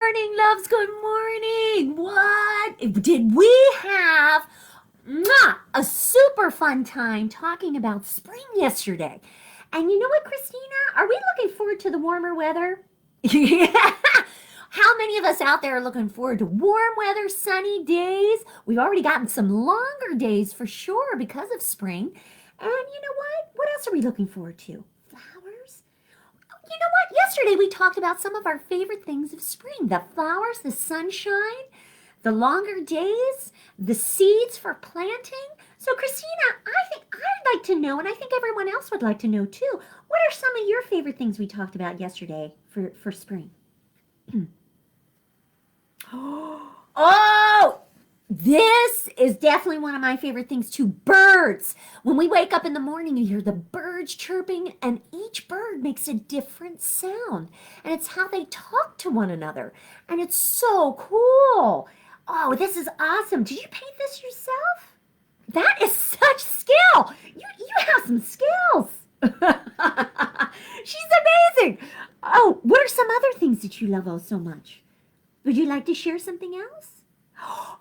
morning, loves. Good morning. What did we have? A super fun time talking about spring yesterday. And you know what, Christina? Are we looking forward to the warmer weather? Yeah. How many of us out there are looking forward to warm weather, sunny days? We've already gotten some longer days for sure because of spring. And you know what? What else are we looking forward to? Flowers? You know what? Yesterday we talked about some of our favorite things of spring. The flowers, the sunshine, the longer days, the seeds for planting. So Christina, I think I'd like to know, and I think everyone else would like to know too, what are some of your favorite things we talked about yesterday for spring? Oh, this is definitely one of my favorite things too. Birds. When we wake up in the morning, you hear the birds chirping, and each bird makes a different sound. And it's how they talk to one another. And it's so cool. Oh, this is awesome. Did you paint this yourself? That is such skill. You have some skills. She's amazing. Oh, what are some other things that you love oh so much? Would you like to share something else?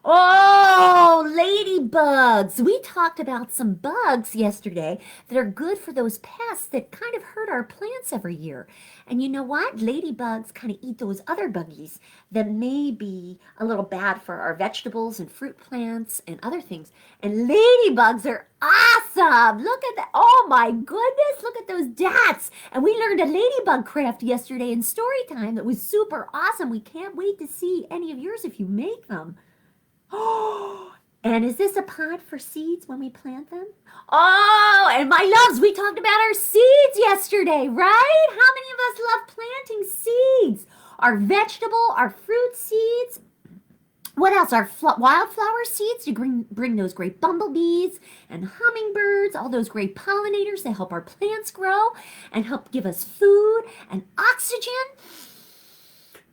Oh, ladybugs. We talked about some bugs yesterday that are good for those pests that kind of hurt our plants every year. And you know what? Ladybugs kind of eat those other buggies that may be a little bad for our vegetables and fruit plants and other things. And ladybugs are awesome. Look at that. Oh my goodness. Look at those dots. And we learned a ladybug craft yesterday in story time that was super awesome. We can't wait to see any of yours if you make them. Oh, and is this a pod for seeds when we plant them? Oh, and my loves, we talked about our seeds yesterday, right? How many of us love planting seeds? Our vegetable, our fruit seeds. What else? Our wildflower seeds to bring those great bumblebees and hummingbirds, all those great pollinators that help our plants grow and help give us food and oxygen.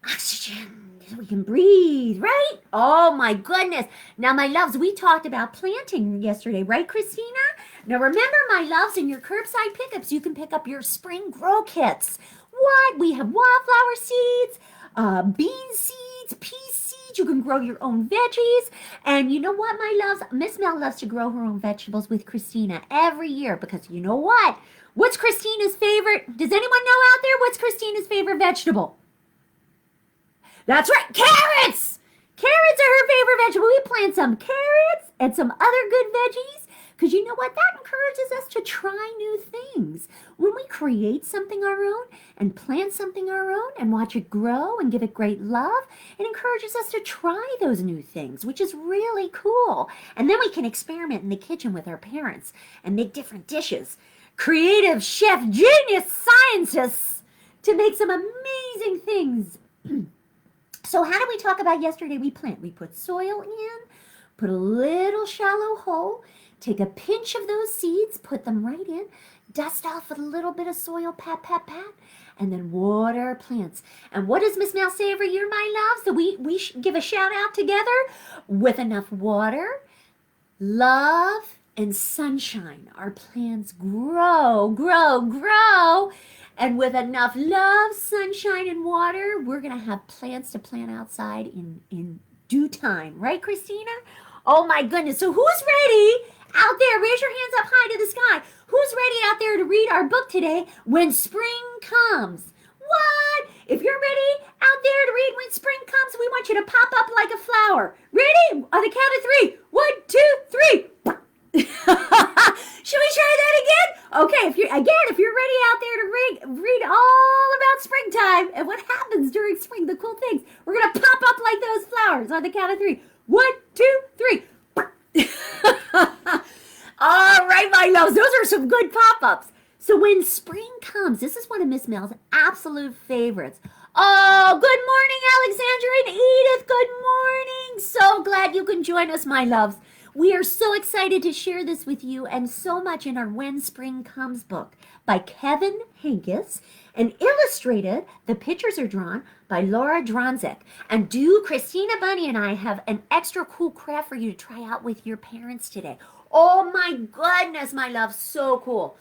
Oxygen. So we can breathe, right? Oh my goodness. Now, my loves, we talked about planting yesterday, right, Christina? Now, remember, my loves, in your curbside pickups, you can pick up your spring grow kits. What? We have wildflower seeds, bean seeds, pea seeds. You can grow your own veggies. And you know what, my loves? Miss Mel loves to grow her own vegetables with Christina every year because you know what? What's Christina's favorite? Does anyone know out there what's Christina's favorite vegetable? That's right, carrots! Carrots are her favorite vegetable. We plant some carrots and some other good veggies because you know what? That encourages us to try new things. When we create something our own and plant something our own and watch it grow and give it great love, it encourages us to try those new things, which is really cool. And then we can experiment in the kitchen with our parents and make different dishes. Creative chef genius scientists to make some amazing things. So how did we talk about yesterday? We plant. We put soil in, put a little shallow hole, take a pinch of those seeds, put them right in, dust off with a little bit of soil, pat, pat, pat, and then water our plants. And what does Miss Mel say every year, my loves? That we give a shout out together with enough water, love, and sunshine. Our plants grow, grow, grow. And with enough love, sunshine, and water, we're going to have plants to plant outside in due time. Right, Christina? Oh, my goodness. So who's ready out there? Raise your hands up high to the sky. Who's ready out there to read our book today, When Spring Comes? What? If you're ready out there to read When Spring Comes, we want you to pop up like a flower. Ready? On the count of 3. 1, 2, 3. Should we try that again? Okay, if you're ready out there to read all about springtime and what happens during spring, the cool things, we're gonna pop up like those flowers on the count of 3. 1, 2, 3. All right, my loves, those are some good pop-ups. So when spring comes, this is one of Miss Mel's absolute favorites. Oh, good morning, Alexandra and Edith. Good morning. So glad you can join us, my loves. We are so excited to share this with you and so much in our When Spring Comes book by Kevin Henkes and illustrated. The pictures are drawn by Laura Dronzek. And Christina Bunny and I have an extra cool craft for you to try out with your parents today. Oh my goodness, my love, so cool.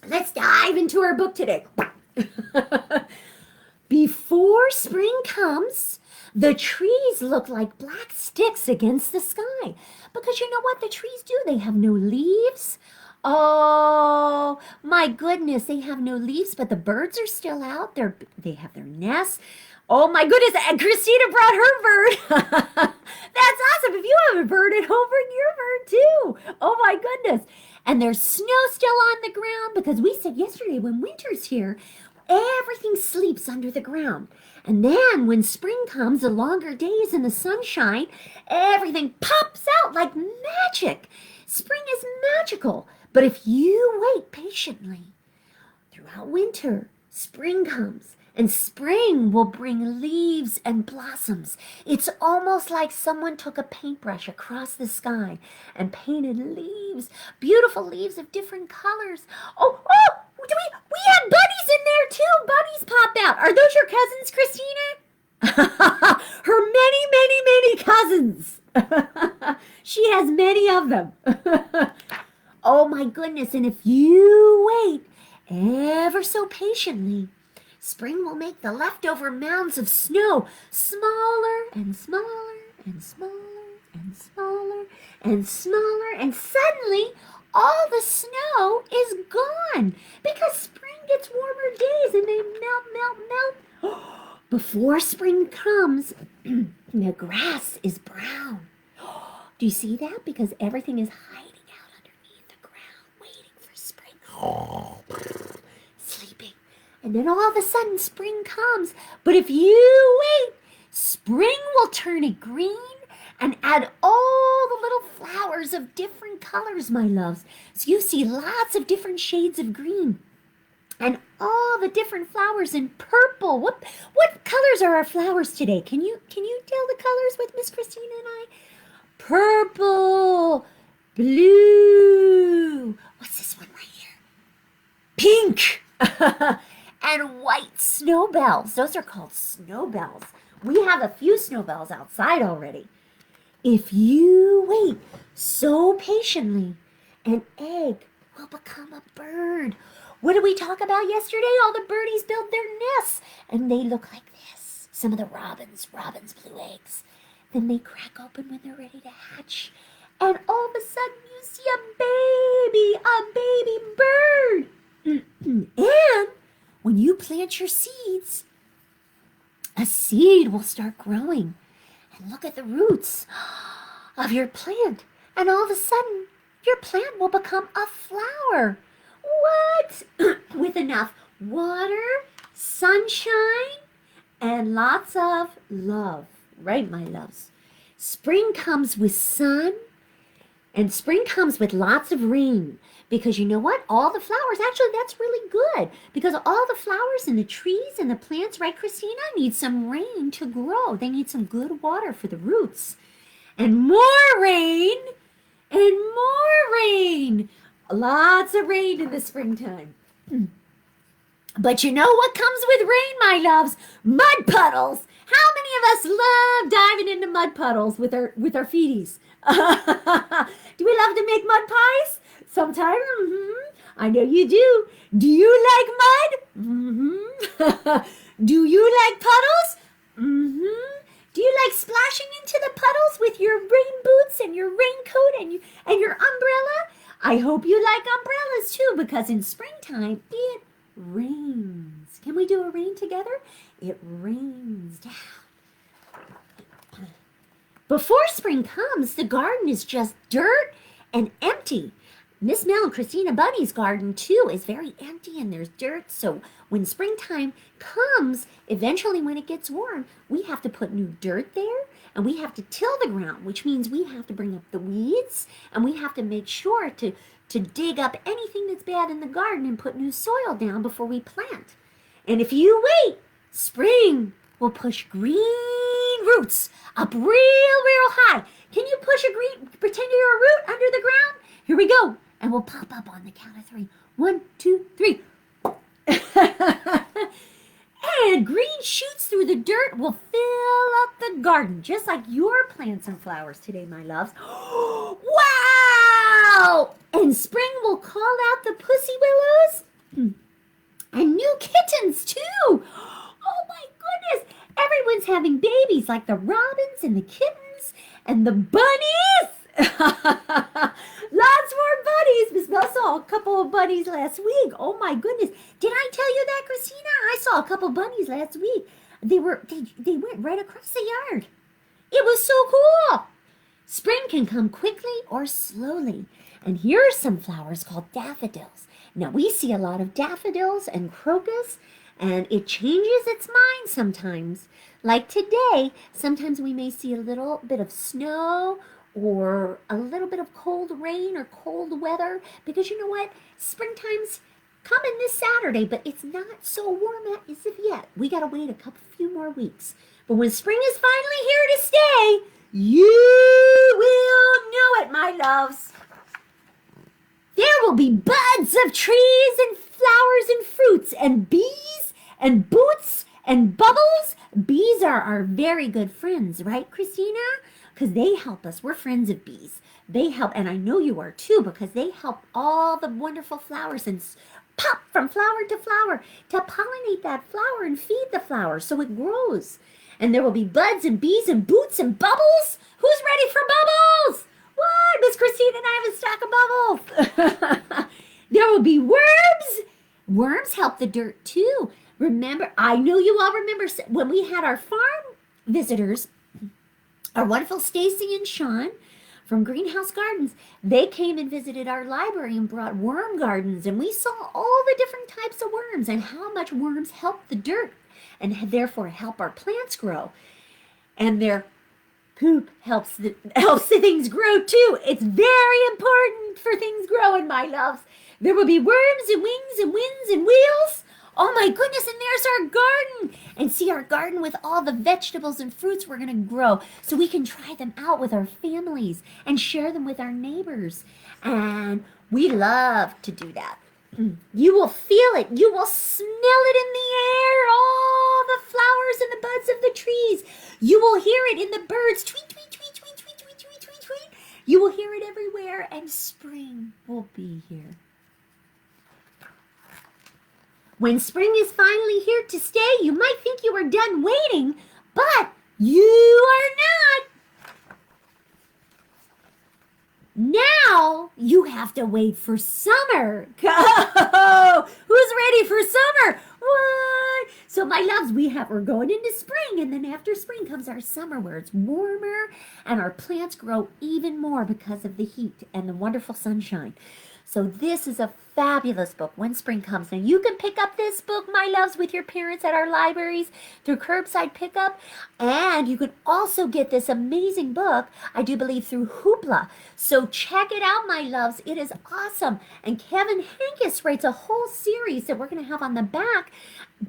Let's dive into our book today. Before spring comes, the trees look like black sticks against the sky. Because you know what the trees do? They have no leaves. Oh, my goodness, they have no leaves, but the birds are still out. They have their nests. Oh, my goodness, and Christina brought her bird. That's awesome. If you have a bird at home, bring your bird too. Oh, my goodness. And there's snow still on the ground because we said yesterday when winter's here, everything sleeps under the ground. And then when spring comes, the longer days and the sunshine, everything pops out like magic. Spring is magical. But if you wait patiently throughout winter, spring comes. And spring will bring leaves and blossoms. It's almost like someone took a paintbrush across the sky and painted leaves, beautiful leaves of different colors. Oh, we had bunnies in there too. Bunnies popped out. Are those your cousins, Christina? Her many, many, many cousins. She has many of them. Oh my goodness. And if you wait ever so patiently, spring will make the leftover mounds of snow smaller and smaller and smaller and smaller and smaller, and suddenly all the snow is gone because spring gets warmer days and they melt. Before spring comes, the grass is brown. Do you see that? Because everything is hiding out underneath the ground, waiting for spring. Sleeping. And then all of a sudden spring comes. But if you wait, spring will turn it green and add all the little flowers of different colors, my loves. So you see lots of different shades of green and all the different flowers in purple. What colors are our flowers today? Can you tell the colors with Miss Christina and I? Purple, blue. What's this one right here? Pink. And white snowbells. Those are called snowbells. We have a few snowbells outside already. If you wait so patiently, an egg will become a bird. What did we talk about yesterday? All the birdies build their nests, and they look like this. Some of the robins blew eggs. Then they crack open when they're ready to hatch. And all of a sudden you see a baby bird. And when you plant your seeds, a seed will start growing. And look at the roots of your plant. And all of a sudden, your plant will become a flower. What? With enough water, sunshine, and lots of love. Right, my loves? Spring comes with sun, and spring comes with lots of rain. Because you know what? All the flowers, actually, that's really good. Because all the flowers and the trees and the plants, right, Christina, need some rain to grow. They need some good water for the roots. And more rain, and more rain. Lots of rain in the springtime. But you know what comes with rain, my loves? Mud puddles. How many of us love diving into mud puddles with our feeties? Do we love to make mud pies? Sometimes, I know you do. Do you like mud? Do you like puddles? Do you like splashing into the puddles with your rain boots and your raincoat and your umbrella? I hope you like umbrellas too, because in springtime it rains. Can we do a rain together? It rains down. Before spring comes, the garden is just dirt and empty. Miss Mel and Christina Bunny's garden, too, is very empty and there's dirt. So when springtime comes, eventually when it gets warm, we have to put new dirt there and we have to till the ground, which means we have to bring up the weeds and we have to make sure to dig up anything that's bad in the garden and put new soil down before we plant. And if you wait, spring will push green roots up real high. Can you push pretend you're a root under the ground? Here we go. And we'll pop up on the count of 3. 1, 2, 3. And green shoots through the dirt will fill up the garden, just like your plants and flowers today, my loves. Wow! And spring will call out the pussy willows and new kittens, too. Oh, my goodness, everyone's having babies, like the robins and the kittens and the bunnies. Lots more bunnies. Miss Mel saw a couple of bunnies last week. Oh my goodness. Did I tell you that, Christina? I saw a couple of bunnies last week. They went right across the yard. It was so cool. Spring can come quickly or slowly. And here are some flowers called daffodils. Now we see a lot of daffodils and crocus, and it changes its mind sometimes. Like today, sometimes we may see a little bit of snow or a little bit of cold rain or cold weather, because you know what? Springtime's coming this Saturday, but it's not so warm as of yet. We got to wait a few more weeks. But when spring is finally here to stay, you will know it, my loves. There will be buds of trees and flowers and fruits and bees and boots and bubbles. Bees are our very good friends, right, Christina? Because they help us. We're friends of bees. They help, and I know you are too, because they help all the wonderful flowers and pop from flower to flower to pollinate that flower and feed the flower so it grows. And there will be buds and bees and boots and bubbles. Who's ready for bubbles? What? Miss Christina and I have a stack of bubbles. There will be worms. Worms help the dirt too. Remember, I know you all remember when we had our farm visitors, our wonderful Stacy and Sean from Greenhouse Gardens. They came and visited our library and brought worm gardens, and we saw all the different types of worms and how much worms help the dirt and therefore help our plants grow. And their poop helps the things grow too. It's very important for things growing, my loves. There will be worms and wings and winds and wheels. Oh my goodness, and there's our garden. And see our garden with all the vegetables and fruits we're going to grow so we can try them out with our families and share them with our neighbors. And we love to do that. You will feel it. You will smell it in the air. All the flowers and the buds of the trees. You will hear it in the birds. Tweet, tweet, tweet, tweet, tweet, tweet, tweet, tweet, tweet. You will hear it everywhere, and spring will be here. When spring is finally here to stay, you might think you are done waiting, but you are not. Now you have to wait for summer. Oh, who's ready for summer? What? So my loves, we're going into spring, and then after spring comes our summer where it's warmer and our plants grow even more because of the heat and the wonderful sunshine. So this is a fabulous book, When Spring Comes. Now, you can pick up this book, my loves, with your parents at our libraries through curbside pickup. And you can also get this amazing book, I do believe, through Hoopla. So check it out, my loves. It is awesome. And Kevin Henkes writes a whole series that we're going to have on the back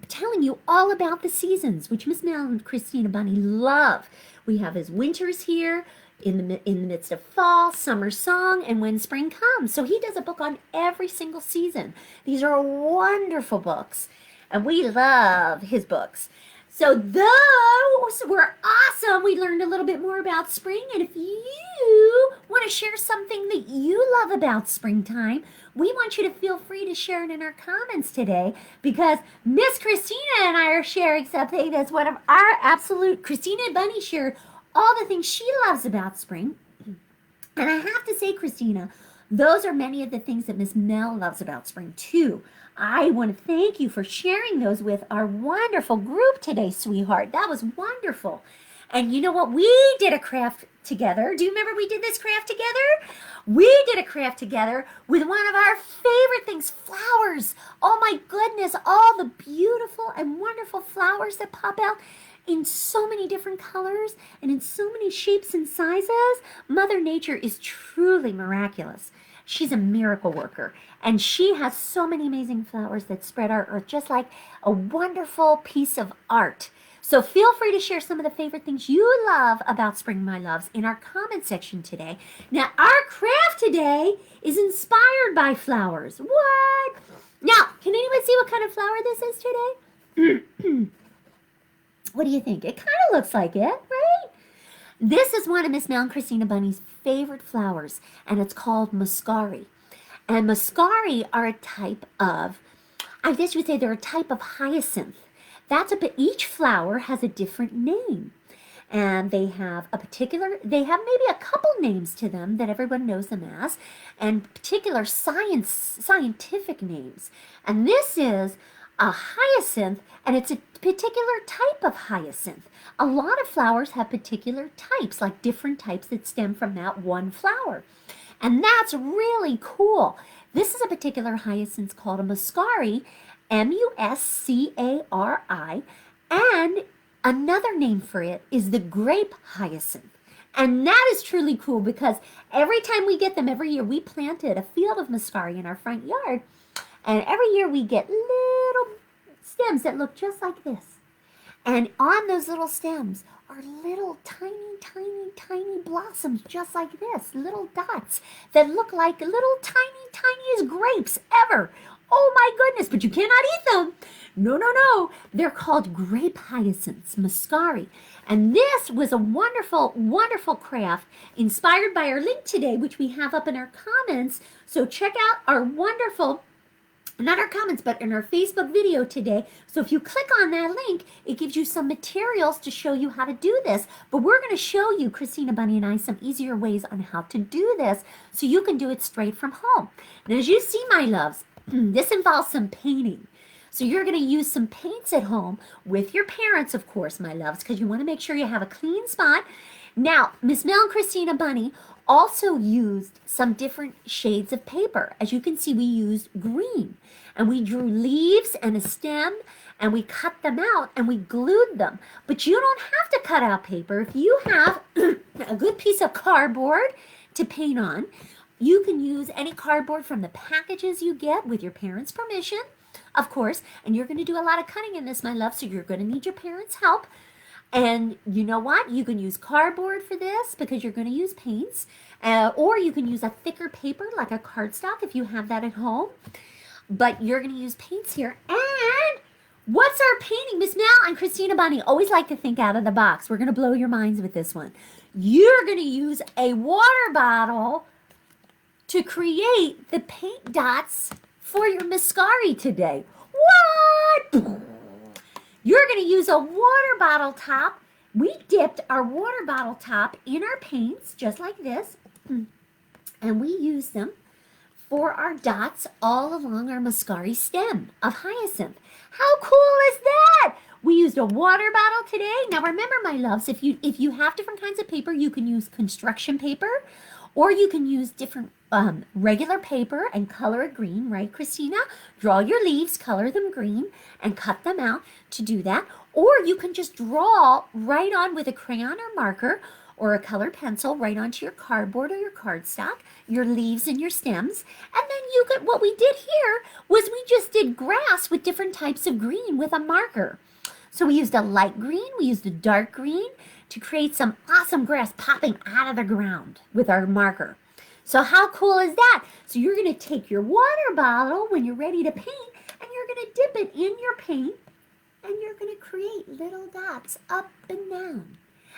telling you all about the seasons, which Miss Mel and Christina Bunny love. We have his winters here, in the midst of fall, summer song, and when spring comes. So he does a book on every single season. These are wonderful books, and we love his books. So those were awesome. We learned a little bit more about spring, and if you want to share something that you love about springtime, we want you to feel free to share it in our comments today, because Miss Christina and I are sharing something that's one of our absolute, Christina and Bunny shared all the things she loves about spring. And I have to say, Christina, those are many of the things that Miss Mel loves about spring too. I want to thank you for sharing those with our wonderful group today, sweetheart. That was wonderful. And you know what? We did a craft together. Do you remember we did this craft together? We did a craft together with one of our favorite things, flowers. Oh my goodness, all the beautiful and wonderful flowers that pop out in so many different colors and in so many shapes and sizes. Mother Nature is truly miraculous. She's a miracle worker, and she has so many amazing flowers that spread our earth just like a wonderful piece of art. So feel free to share some of the favorite things you love about spring, my loves, in our comment section today. Now, our craft today is inspired by flowers. What? Now, can anyone see what kind of flower this is today? What do you think? It kind of looks like it, right? This is one of Miss Mel and Christina Bunny's favorite flowers, and it's called muscari. And muscari are a type of, I guess you would say they're a type of hyacinth Each flower has a different name. And they have they have maybe a couple names to them that everyone knows them as, and particular scientific names. And this is a hyacinth, and it's a particular type of hyacinth. A lot of flowers have particular types, like different types that stem from that one flower. And that's really cool. This is a particular hyacinth called a muscari, Muscari, and another name for it is the grape hyacinth. And that is truly cool because every time we get them, every year we planted a field of muscari in our front yard. And every year we get little stems that look just like this. And on those little stems are little tiny, tiny, tiny blossoms just like this. Little dots that look like little tiny, tiniest grapes ever. Oh my goodness, but you cannot eat them. No, no, no. They're called grape hyacinths, muscari. And this was a wonderful, wonderful craft inspired by our link today, which we have up in our comments. So check out our wonderful, not our comments, but in our Facebook video today. So if you click on that link, it gives you some materials to show you how to do this. But we're going to show you, Christina Bunny and I, some easier ways on how to do this so you can do it straight from home. And as you see, my loves, this involves some painting. So you're going to use some paints at home with your parents, of course, my loves, because you want to make sure you have a clean spot. Now, Miss Mel and Christina Bunny also used some different shades of paper. As you can see, we used green, and we drew leaves and a stem, and we cut them out, and we glued them. But you don't have to cut out paper. If you have a good piece of cardboard to paint on, you can use any cardboard from the packages you get with your parents' permission, of course. And you're going to do a lot of cutting in this, my love, so you're going to need your parents' help. And you know what? You can use cardboard for this because you're going to use paints. Or you can use a thicker paper like a cardstock if you have that at home. But you're going to use paints here. And what's our painting? Miss Mel and Christina Bunny always like to think out of the box. We're going to blow your minds with this one. You're going to use a water bottle to create the paint dots for your muscari today. What? You're going to use a water bottle top. We dipped our water bottle top in our paints, just like this, and we used them for our dots all along our muscari stem of hyacinth. How cool is that? We used a water bottle today. Now remember, my loves, if you have different kinds of paper, you can use construction paper, or you can use different regular paper and color it green, right, Christina? Draw your leaves, color them green, and cut them out to do that. Or you can just draw right on with a crayon or marker or a colored pencil right onto your cardboard or your cardstock, your leaves and your stems. And then you could, what we did here was we just did grass with different types of green with a marker. So we used a light green, we used a dark green to create some awesome grass popping out of the ground with our marker. So how cool is that? So you're going to take your water bottle when you're ready to paint, and you're going to dip it in your paint, and you're going to create little dots up and down.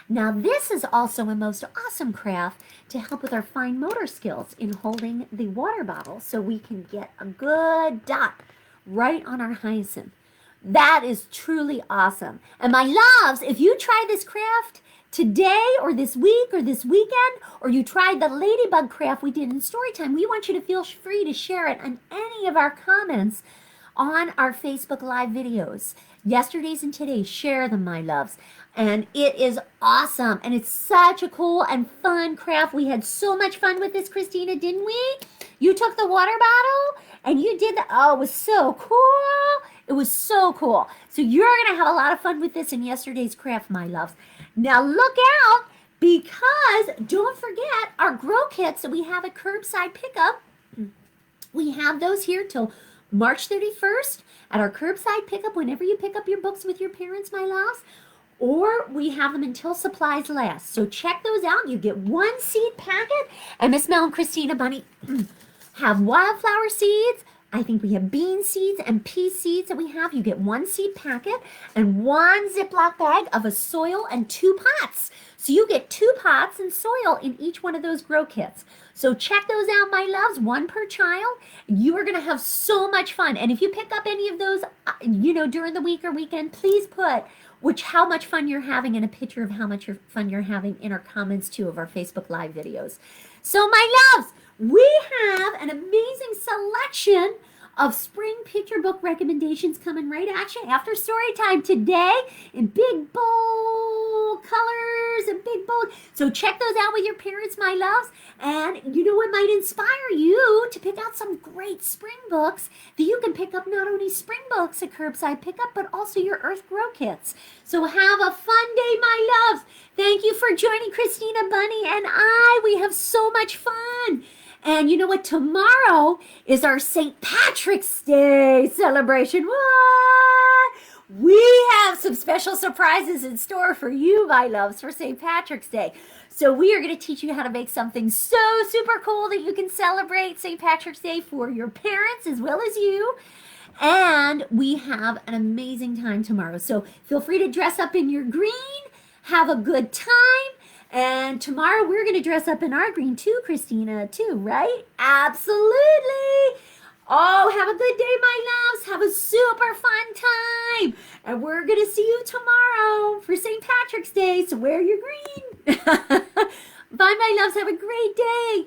Now this is also a most awesome craft to help with our fine motor skills in holding the water bottle so we can get a good dot right on our hyacinth. That is truly awesome. And my loves, if you try this craft today or this week or this weekend, or you tried the ladybug craft we did in Storytime, we want you to feel free to share it on any of our comments on our Facebook Live videos. Yesterday's and today's, share them, my loves. And it is awesome. And it's such a cool and fun craft. We had so much fun with this, Christina, didn't we? You took the water bottle and you did that. Oh, it was so cool. It was so cool. So you're going to have a lot of fun with this in yesterday's craft, my loves. Now look out, because don't forget our grow kits that we have at curbside pickup. We have those here till March 31st at our curbside pickup whenever you pick up your books with your parents, my loves. Or we have them until supplies last. So check those out. You get one seed packet. And Miss Mel and Christina Bunny have wildflower seeds. I think we have bean seeds and pea seeds that we have. You get one seed packet and one Ziploc bag of a soil and 2 pots. So you get 2 pots and soil in each one of those grow kits. So check those out, my loves, one per child. You are going to have so much fun. And if you pick up any of those, during the week or weekend, please put how much fun you're having and a picture of how much fun you're having in our comments too of our Facebook Live videos. So my loves, we have an amazing selection of spring picture book recommendations coming right at you after story time today in big bold colors and big bold. So check those out with your parents, my loves. And it might inspire you to pick out some great spring books that you can pick up, not only spring books at curbside pickup, but also your Earth Grow kits. So have a fun day, my loves. Thank you for joining Christina Bunny and I. We have so much fun. And you know what? Tomorrow is our St. Patrick's Day celebration. What? We have some special surprises in store for you, my loves, for St. Patrick's Day. So we are going to teach you how to make something so super cool that you can celebrate St. Patrick's Day for your parents as well as you. And we have an amazing time tomorrow. So feel free to dress up in your green. Have a good time. And tomorrow we're going to dress up in our green too, Christina, too, right? Absolutely. Oh, have a good day, my loves. Have a super fun time. And we're going to see you tomorrow for St. Patrick's Day. So wear your green. Bye, my loves. Have a great day.